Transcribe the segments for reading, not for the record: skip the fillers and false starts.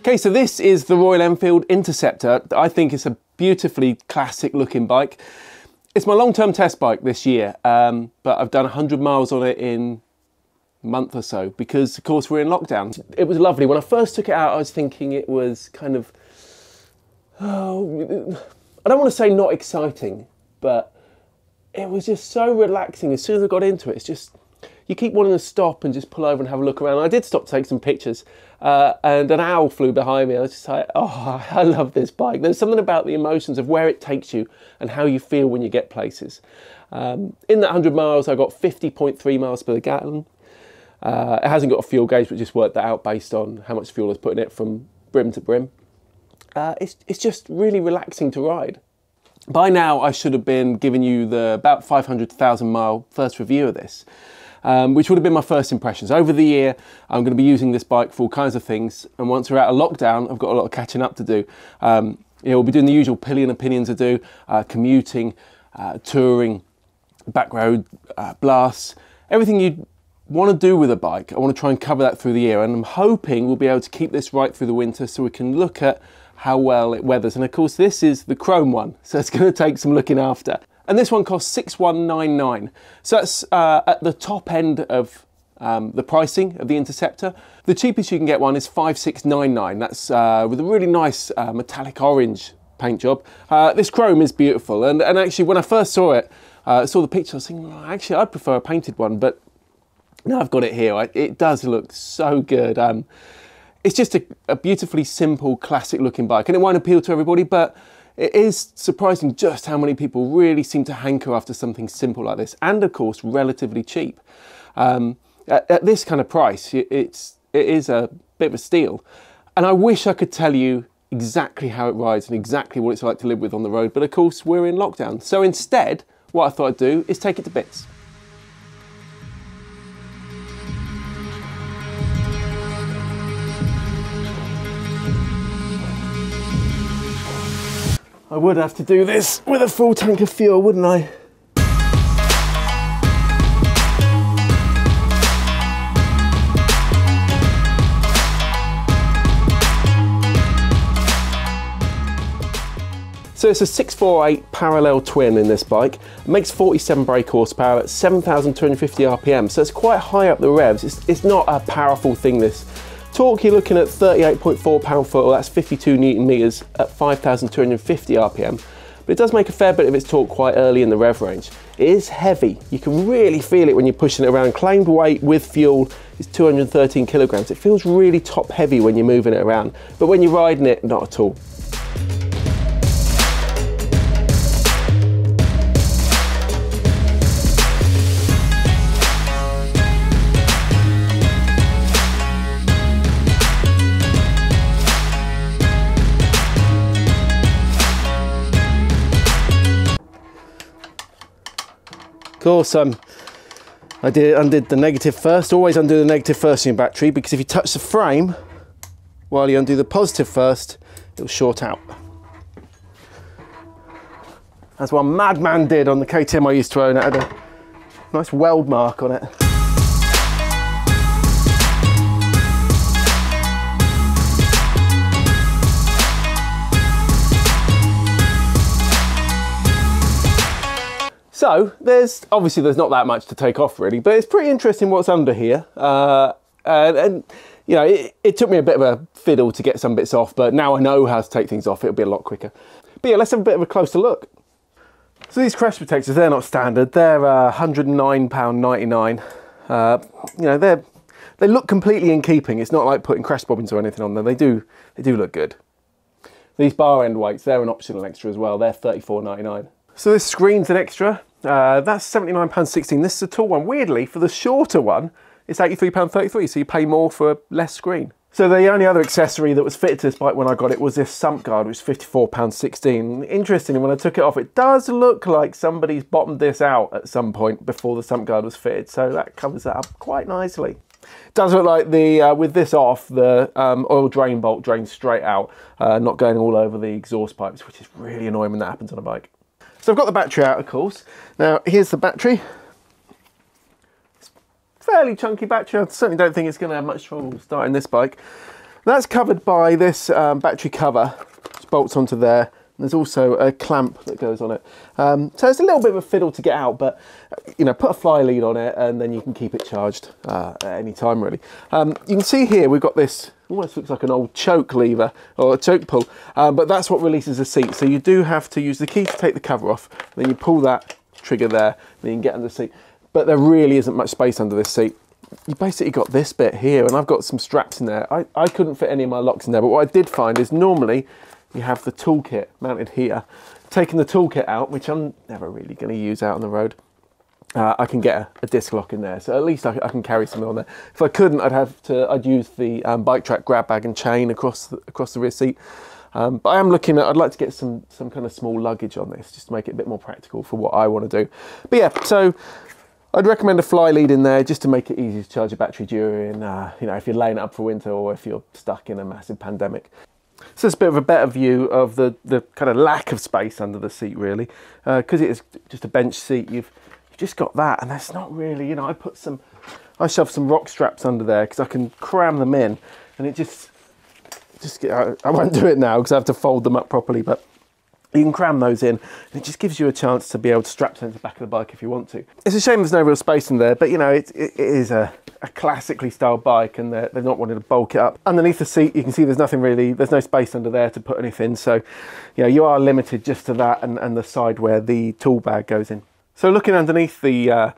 Okay, so this is the Royal Enfield Interceptor. I think it's a beautifully classic looking bike. It's my long-term test bike this year, but I've done 100 miles on it in a month or so because, of course, we're in lockdown. It was lovely. When I first took it out, I was thinking it was kind of, oh, I don't want to say not exciting, but it was just so relaxing. As soon as I got into it, it's just, you keep wanting to stop and just pull over and have a look around. I did stop to take some pictures and an owl flew behind me. I was just like, oh, I love this bike. There's something about the emotions of where it takes you and how you feel when you get places. In that 100 miles, I got 50.3 miles per gallon. It hasn't got a fuel gauge, but just worked that out based on how much fuel I was putting in it from brim to brim. It's just really relaxing to ride. By now, I should have been giving you the about 500,000 mile first review of this. Which would have been my first impressions. Over the year, I'm going to be using this bike for all kinds of things, and once we're out of lockdown, I've got a lot of catching up to do. We'll be doing the usual pillion opinions I do, commuting, touring, back road blasts, everything you'd want to do with a bike. I want to try and cover that through the year, and I'm hoping we'll be able to keep this right through the winter so we can look at how well it weathers. And of course, this is the chrome one, so it's going to take some looking after. And this one costs $6,199. So that's at the top end of the pricing of the Interceptor. The cheapest you can get one is $5,699. That's with a really nice metallic orange paint job. This chrome is beautiful. And actually, when I first saw it, saw the picture, I was thinking, well, actually, I'd prefer a painted one. But now I've got it here, it does look so good. It's just a beautifully simple, classic looking bike. And it won't appeal to everybody, but it is surprising just how many people really seem to hanker after something simple like this, and of course relatively cheap. At this kind of price, it is a bit of a steal. And I wish I could tell you exactly how it rides and exactly what it's like to live with on the road, but of course we're in lockdown. So instead, what I thought I'd do is take it to bits. I would have to do this with a full tank of fuel, wouldn't I? So it's a 648 parallel twin in this bike. It makes 47 brake horsepower at 7,250 RPM, so it's quite high up the revs. It's not a powerful thing, this. Torque, you're looking at 38.4 pound-foot, or that's 52 Newton meters at 5,250 RPM. But it does make a fair bit of its torque quite early in the rev range. It is heavy. You can really feel it when you're pushing it around. Claimed weight with fuel is 213 kilograms. It feels really top heavy when you're moving it around, but when you're riding it, not at all. Of course, I undid the negative first. Always undo the negative first in your battery, because if you touch the frame while you undo the positive first, it'll short out. As one madman did on the KTM I used to own. It had a nice weld mark on it. So there's not that much to take off really, but it's pretty interesting what's under here. And you know, it took me a bit of a fiddle to get some bits off, but now I know how to take things off, it'll be a lot quicker. But yeah, let's have a bit of a closer look. So these crash protectors, they're not standard. They're £109.99. You know, they look completely in keeping. It's not like putting crash bobbins or anything on them. They do look good. These bar end weights, they're an optional extra as well. They're £34.99. So this screen's an extra. That's £79.16. This is a tall one. Weirdly, for the shorter one, it's £83.33, so you pay more for less screen. So the only other accessory that was fitted to this bike when I got it was this sump guard, which is £54.16. Interestingly, when I took it off, it does look like somebody's bottomed this out at some point before the sump guard was fitted, so that covers that up quite nicely. It does look like the with this off, the oil drain bolt drains straight out, not going all over the exhaust pipes, which is really annoying when that happens on a bike. So I've got the battery out, of course. Now, here's the battery. It's a fairly chunky battery. I certainly don't think it's going to have much trouble starting this bike. That's covered by this battery cover, which bolts onto there. There's also a clamp that goes on it. So it's a little bit of a fiddle to get out, but you know, put a fly lead on it and then you can keep it charged at any time really. You can see here we've got this, almost looks like an old choke lever or a choke pull, but that's what releases the seat. So you do have to use the key to take the cover off, then you pull that trigger there, then you can get under the seat. But there really isn't much space under this seat. You basically got this bit here, and I've got some straps in there. I couldn't fit any of my locks in there, but what I did find is normally you have the toolkit mounted here. Taking the toolkit out, which I'm never really going to use out on the road, I can get a disc lock in there, so at least I can carry something on there. If I couldn't, I'd use the bike track grab bag and chain across the rear seat. But I am looking at, I'd like to get some kind of small luggage on this, just to make it a bit more practical for what I want to do. But yeah, so I'd recommend a fly lead in there just to make it easy to charge your battery during, you know, if you're laying it up for winter or if you're stuck in a massive pandemic. So it's a bit of a better view of the kind of lack of space under the seat really. Because it is just a bench seat, you've just got that, and that's not really, you know, I shoved some rock straps under there because I can cram them in, and it just I won't do it now because I have to fold them up properly, but you can cram those in, and it just gives you a chance to be able to strap them to the back of the bike if you want to. It's a shame there's no real space in there, but you know, it is a classically styled bike, and they've not wanted to bulk it up. Underneath the seat, you can see there's no space under there to put anything, so you know, you are limited just to that and the side where the tool bag goes in. So looking underneath the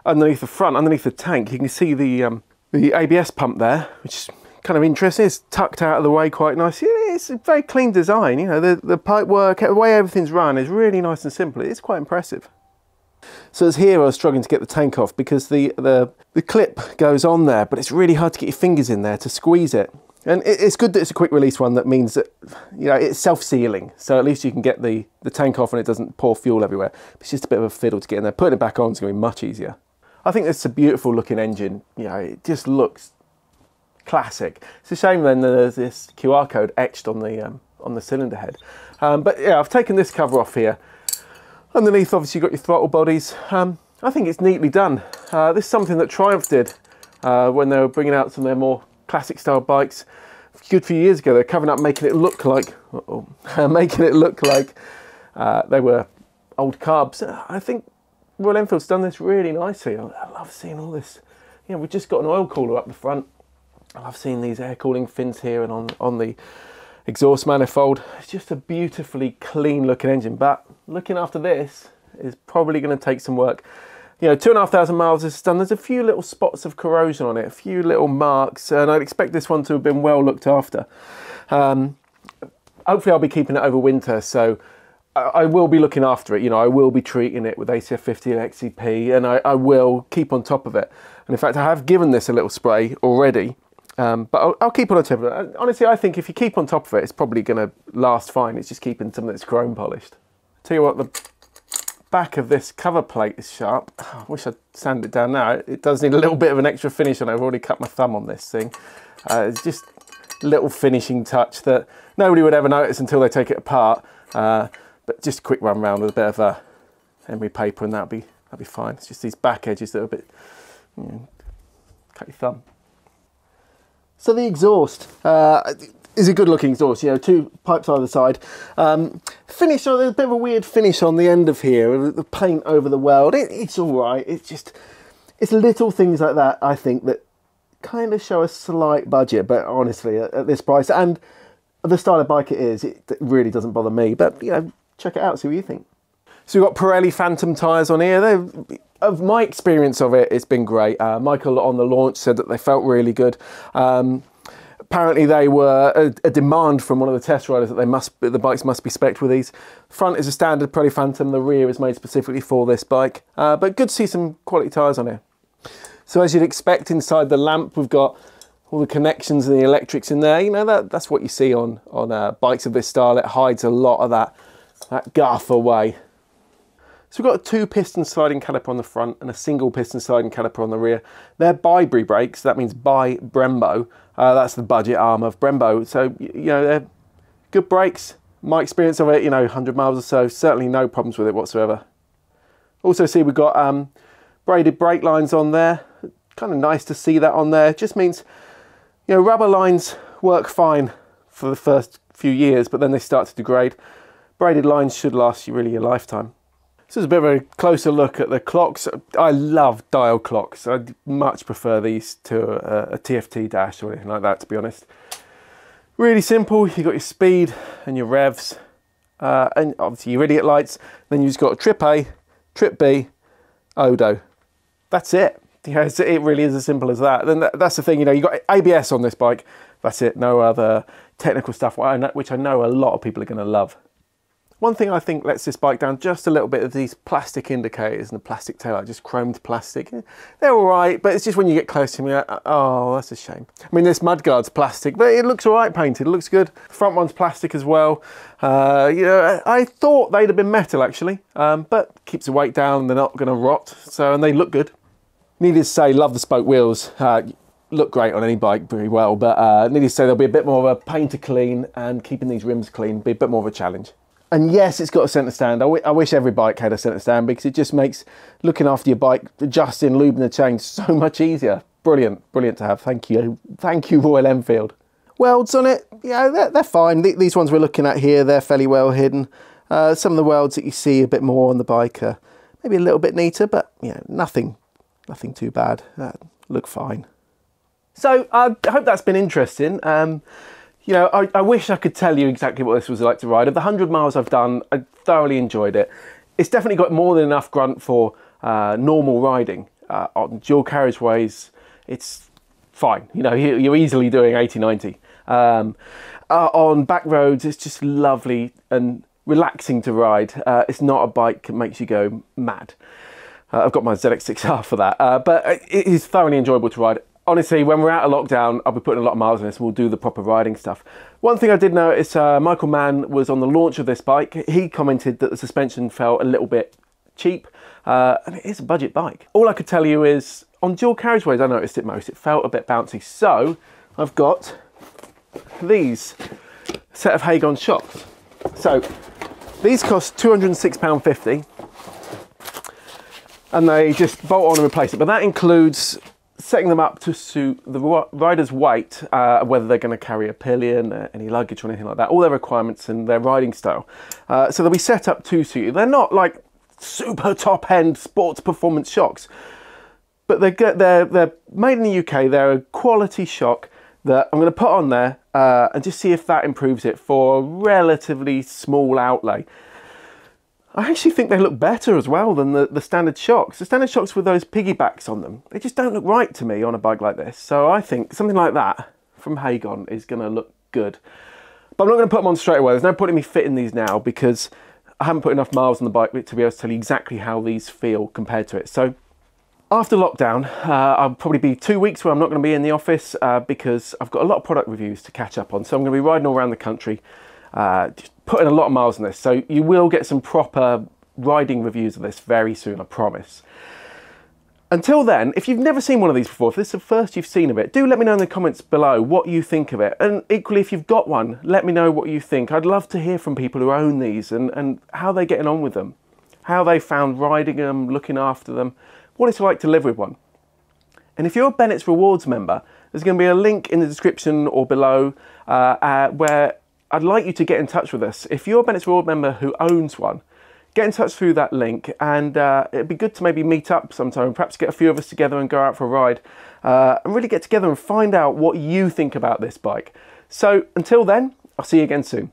front, underneath the tank, you can see the ABS pump there, which is kind of interesting. It's tucked out of the way quite nicely. It's a very clean design, you know, the pipe work, the way everything's run is really nice and simple. It's quite impressive. So as here I was struggling to get the tank off because the clip goes on there, but it's really hard to get your fingers in there to squeeze it. And it's good that it's a quick release one. That means that, you know, it's self-sealing, so at least you can get the tank off and it doesn't pour fuel everywhere. It's just a bit of a fiddle to get in there. Putting it back on is going to be much easier. I think it's a beautiful looking engine. You know, it just looks classic. It's a shame then that there's this QR code etched on the cylinder head. But yeah, I've taken this cover off here. Underneath, obviously, you've got your throttle bodies. I think it's neatly done. This is something that Triumph did when they were bringing out some of their more classic style bikes a good few years ago. They're covering up, making it look like they were old carbs. I think Royal Enfield's done this really nicely. I love seeing all this. You know, we've just got an oil cooler up the front. I love seeing these air cooling fins here and on the exhaust manifold. It's just a beautifully clean looking engine, but looking after this is probably going to take some work. You know, 2,500 miles this is done. There's a few little spots of corrosion on it, a few little marks, and I'd expect this one to have been well looked after. Hopefully I'll be keeping it over winter, so I will be looking after it. You know, I will be treating it with ACF 50 and XCP, and I will keep on top of it. And in fact, I have given this a little spray already, but I'll keep on top of it. Honestly, I think if you keep on top of it, it's probably going to last fine. It's just keeping some of its chrome polished. Tell you what, the back of this cover plate is sharp. I wish I'd sand it down now. It does need a little bit of an extra finish on it. I've already cut my thumb on this thing. It's just a little finishing touch that nobody would ever notice until they take it apart. But just a quick run round with a bit of emery paper and that'll be fine. It's just these back edges that are a bit, you know, cut your thumb. So the exhaust is a good looking exhaust, you know, two pipes either side. Finish, so there's a bit of a weird finish on the end of here, the paint over the weld. It's all right. It's little things like that, I think, that kind of show a slight budget, but honestly, at this price and the style of bike it is, it really doesn't bother me. But, you know, check it out, see what you think. So we've got Pirelli Phantom tyres on here. Of my experience of it, it's been great. Michael on the launch said that they felt really good. Apparently they were a demand from one of the test riders that the bikes must be spec'd with these. Front is a standard Pirelli Phantom, the rear is made specifically for this bike. But good to see some quality tyres on here. So as you'd expect, inside the lamp we've got all the connections and the electrics in there. You know, that's what you see on bikes of this style. It hides a lot of that guff away. So we've got a 2-piston sliding caliper on the front and a single piston sliding caliper on the rear. They're Bybury brakes, that means by Brembo. That's the budget arm of Brembo. So, you know, they're good brakes. My experience of it, you know, 100 miles or so, certainly no problems with it whatsoever. Also see we've got braided brake lines on there. Kind of nice to see that on there. It just means, you know, rubber lines work fine for the first few years, but then they start to degrade. Braided lines should last you really a lifetime. This is a bit of a closer look at the clocks. I love dial clocks. I much prefer these to a TFT dash or anything like that, to be honest. Really simple. You've got your speed and your revs, and obviously your idiot lights. Then you've just got trip A, trip B, Odo. That's it. You know, it really is as simple as that. Then that's the thing, you know, you've got ABS on this bike. That's it. No other technical stuff, which I know a lot of people are going to love. One thing I think lets this bike down just a little bit of these plastic indicators and the plastic taillight, just chromed plastic. They're all right, but it's just when you get close to me, oh, that's a shame. I mean, this mudguard's plastic, but it looks all right painted. It looks good. The front one's plastic as well. You know, I thought they'd have been metal actually, but keeps the weight down and they're not going to rot. So, and they look good. Needless to say, love the spoke wheels. Look great on any bike very well, but needless to say, there'll be a bit more of a paint to clean, and keeping these rims clean be a bit more of a challenge. And yes, it's got a centre stand. I wish every bike had a centre stand, because it just makes looking after your bike, adjusting, lubing the chain so much easier. Brilliant, brilliant to have. Thank you, Royal Enfield. Welds on it, yeah, they're fine. These ones we're looking at here, they're fairly well hidden. Some of the welds that you see a bit more on the bike are maybe a little bit neater, but yeah, nothing too bad. Look fine. So I hope that's been interesting. You know, I wish I could tell you exactly what this was like to ride. Of the 100 miles I've done, I thoroughly enjoyed it. It's definitely got more than enough grunt for normal riding. On dual carriageways, it's fine. You know, you're easily doing 80, 90. On back roads, it's just lovely and relaxing to ride. It's not a bike that makes you go mad. I've got my ZX6R for that, but it is thoroughly enjoyable to ride. Honestly, when we're out of lockdown, I'll be putting a lot of miles on this and we'll do the proper riding stuff. One thing I did notice, Michael Mann was on the launch of this bike. He commented that the suspension felt a little bit cheap, and it is a budget bike. All I could tell you is, on dual carriageways, I noticed it most. It felt a bit bouncy. So, I've got these set of Hagon shocks. So, these cost £206.50, and they just bolt on and replace it. But that includes setting them up to suit the rider's weight, whether they're going to carry a pillion, any luggage or anything like that, all their requirements and their riding style. So they'll be set up to suit you. They're not like super top-end sports performance shocks, but they're made in the UK. They're a quality shock that I'm going to put on there and just see if that improves it for a relatively small outlay. I actually think they look better as well than the standard shocks. The standard shocks with those piggybacks on them, they just don't look right to me on a bike like this. So I think something like that from Hagon is going to look good. But I'm not going to put them on straight away. There's no point in me fitting these now, because I haven't put enough miles on the bike to be able to tell you exactly how these feel compared to it. So after lockdown, I'll probably be 2 weeks where I'm not going to be in the office because I've got a lot of product reviews to catch up on. So I'm going to be riding all around the country, just putting a lot of miles on this. So you will get some proper riding reviews of this very soon, I promise. Until then, if you've never seen one of these before, if this is the first you've seen of it, do let me know in the comments below what you think of it. And equally, if you've got one, let me know what you think. I'd love to hear from people who own these and how they're getting on with them, how they found riding them, looking after them, what it's like to live with one. And if you're a Bennett's Rewards member, there's going to be a link in the description or below where I'd like you to get in touch with us. If you're a Bennett's Reward member who owns one, get in touch through that link, and it'd be good to maybe meet up sometime, perhaps get a few of us together and go out for a ride, and really get together and find out what you think about this bike. So until then, I'll see you again soon.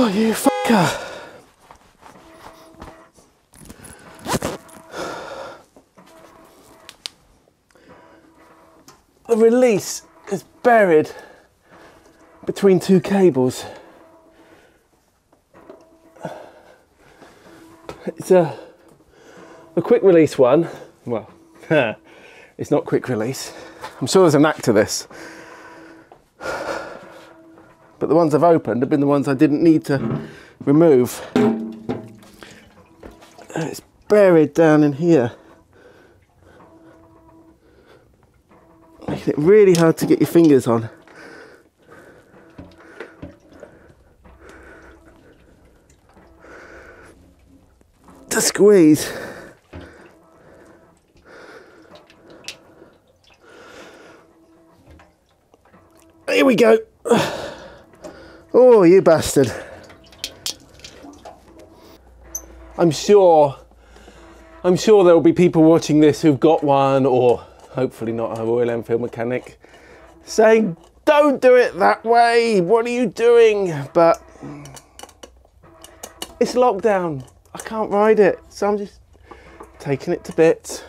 Oh, you fucker. The release is buried between two cables. It's a quick release one. Well, it's not quick release. I'm sure there's a knack to this. But the ones I've opened have been the ones I didn't need to remove. And it's buried down in here. Making it really hard to get your fingers on. To squeeze. Here we go. Oh, you bastard. I'm sure there will be people watching this who've got one, or hopefully not a Royal Enfield mechanic, saying, don't do it that way, what are you doing? But it's lockdown, I can't ride it, so I'm just taking it to bits.